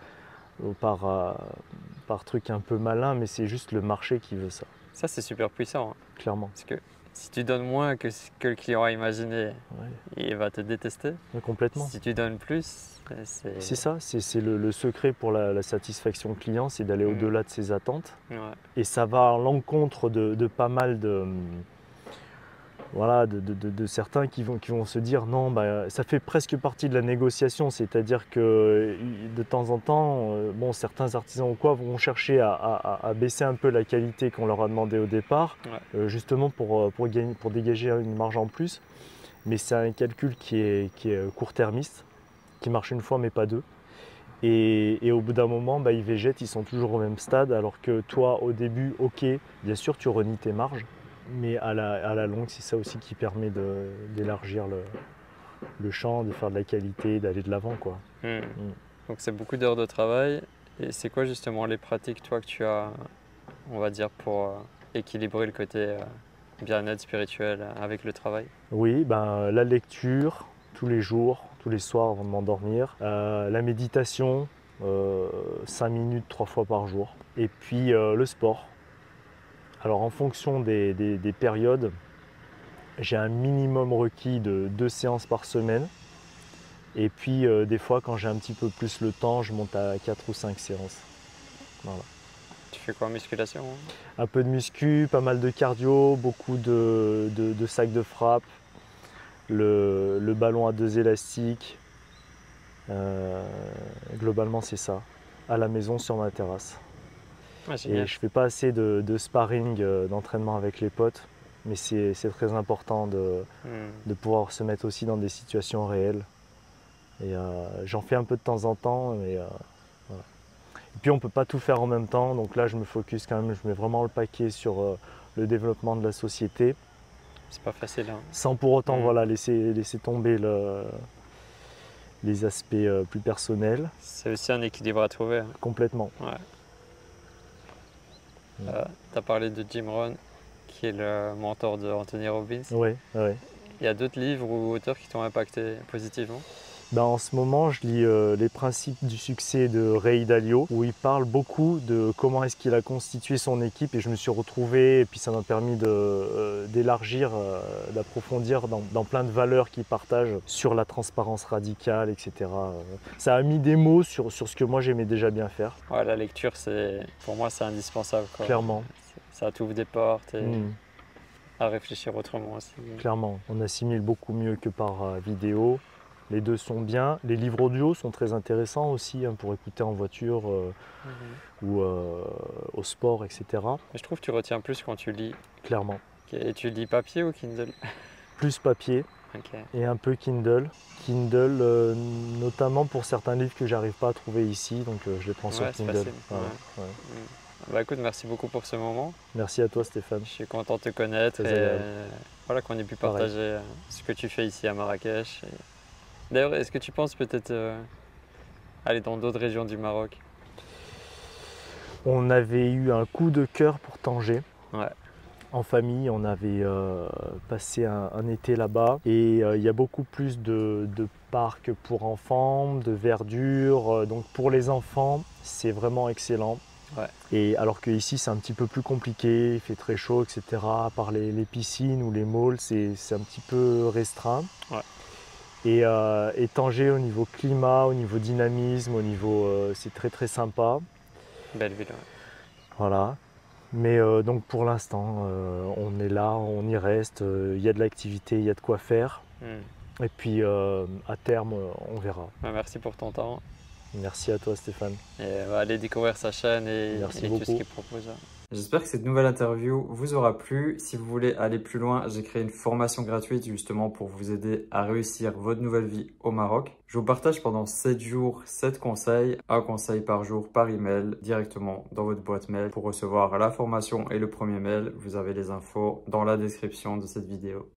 truc un peu malin, mais c'est juste le marché qui veut ça. Ça, c'est super puissant. Clairement. Parce que si tu donnes moins que ce que le client a imaginé, il va te détester. Ouais, complètement. Si tu donnes plus, c'est ça. C'est le secret pour la satisfaction client, c'est d'aller au-delà de ses attentes. Ouais. Et ça va à l'encontre de pas mal de certains qui vont se dire non, ça fait presque partie de la négociation, c'est-à-dire que de temps en temps, certains artisans ou quoi vont chercher à baisser un peu la qualité qu'on leur a demandé au départ, justement pour dégager une marge en plus. Mais c'est un calcul qui est court-termiste, qui marche une fois mais pas deux. Et au bout d'un moment, ils végètent, ils sont toujours au même stade, alors que toi, au début, ok, bien sûr, tu renies tes marges, mais à la longue, c'est ça aussi qui permet d'élargir le champ, de faire de la qualité, d'aller de l'avant, quoi. Donc c'est beaucoup d'heures de travail. Et c'est quoi justement les pratiques, toi, que tu as, on va dire, pour équilibrer le côté bien-être spirituel avec le travail? Oui, la lecture, tous les jours, tous les soirs avant de m'endormir. La méditation, 5 minutes 3 fois par jour. Et puis le sport. Alors en fonction des périodes, j'ai un minimum requis de 2 séances par semaine. Et puis des fois quand j'ai un petit peu plus le temps, je monte à 4 ou 5 séances. Voilà. Tu fais quoi, musculation? Un peu de muscu, pas mal de cardio, beaucoup de sacs de frappe. Le ballon à 2 élastiques, globalement c'est ça. à la maison sur ma terrasse. Ah, Et je fais pas assez de sparring, d'entraînement avec les potes, mais c'est très important de pouvoir se mettre aussi dans des situations réelles. Et j'en fais un peu de temps en temps, mais voilà. Et puis on peut pas tout faire en même temps, donc là je me focus quand même, je mets vraiment le paquet sur le développement de la société. C'est pas facile, hein. Sans pour autant voilà, laisser tomber les aspects plus personnels. C'est aussi un équilibre à trouver, hein. Complètement. Ouais. Tu as parlé de Jim Rohn, qui est le mentor de Anthony Robbins. Oui, oui. Il y a d'autres livres ou auteurs qui t'ont impacté positivement? Ben, en ce moment, je lis Les principes du succès de Ray Dalio, où il parle beaucoup de comment est-ce qu'il a constitué son équipe, et je me suis retrouvé, et puis ça m'a permis d'élargir, d'approfondir dans plein de valeurs qu'il partage sur la transparence radicale, etc. Ça a mis des mots sur ce que moi j'aimais déjà bien faire. Ouais, la lecture, pour moi, c'est indispensable, quoi. Clairement. Ça t'ouvre des portes et à réfléchir autrement aussi. Clairement, on assimile beaucoup mieux que par vidéo. Les deux sont bien. Les livres audio sont très intéressants aussi, hein, pour écouter en voiture ou au sport, etc. Mais je trouve que tu retiens plus quand tu lis. Clairement. Et tu lis papier ou Kindle? Plus papier et un peu Kindle. Kindle, notamment pour certains livres que j'arrive pas à trouver ici, donc je les prends sur Kindle. Bah écoute, merci beaucoup pour ce moment. Merci à toi Stéphane. Je suis content de te connaître et voilà, qu'on ait pu partager ce que tu fais ici à Marrakech. D'ailleurs, est-ce que tu penses peut-être aller dans d'autres régions du Maroc? On avait eu un coup de cœur pour Tanger. Ouais. En famille, on avait passé un été là-bas et il y a beaucoup plus de parcs pour enfants, de verdure. Donc pour les enfants, c'est vraiment excellent. Ouais. Et alors qu'ici, c'est un petit peu plus compliqué, il fait très chaud, etc. À part les piscines ou les malls, c'est un petit peu restreint. Ouais. Et Tanger, au niveau climat, au niveau dynamisme, au niveau, c'est très très sympa. Belle ville. Ouais. Voilà. Mais donc pour l'instant, on est là, on y reste, il y a de l'activité, il y a de quoi faire. Et puis à terme, on verra. Merci pour ton temps. Merci à toi Stéphane. Et allez découvrir sa chaîne et tout ce qu'il propose. J'espère que cette nouvelle interview vous aura plu. Si vous voulez aller plus loin, j'ai créé une formation gratuite justement pour vous aider à réussir votre nouvelle vie au Maroc. Je vous partage pendant 7 jours 7 conseils, un conseil par jour par email directement dans votre boîte mail. Pour recevoir la formation et le premier mail, vous avez les infos dans la description de cette vidéo.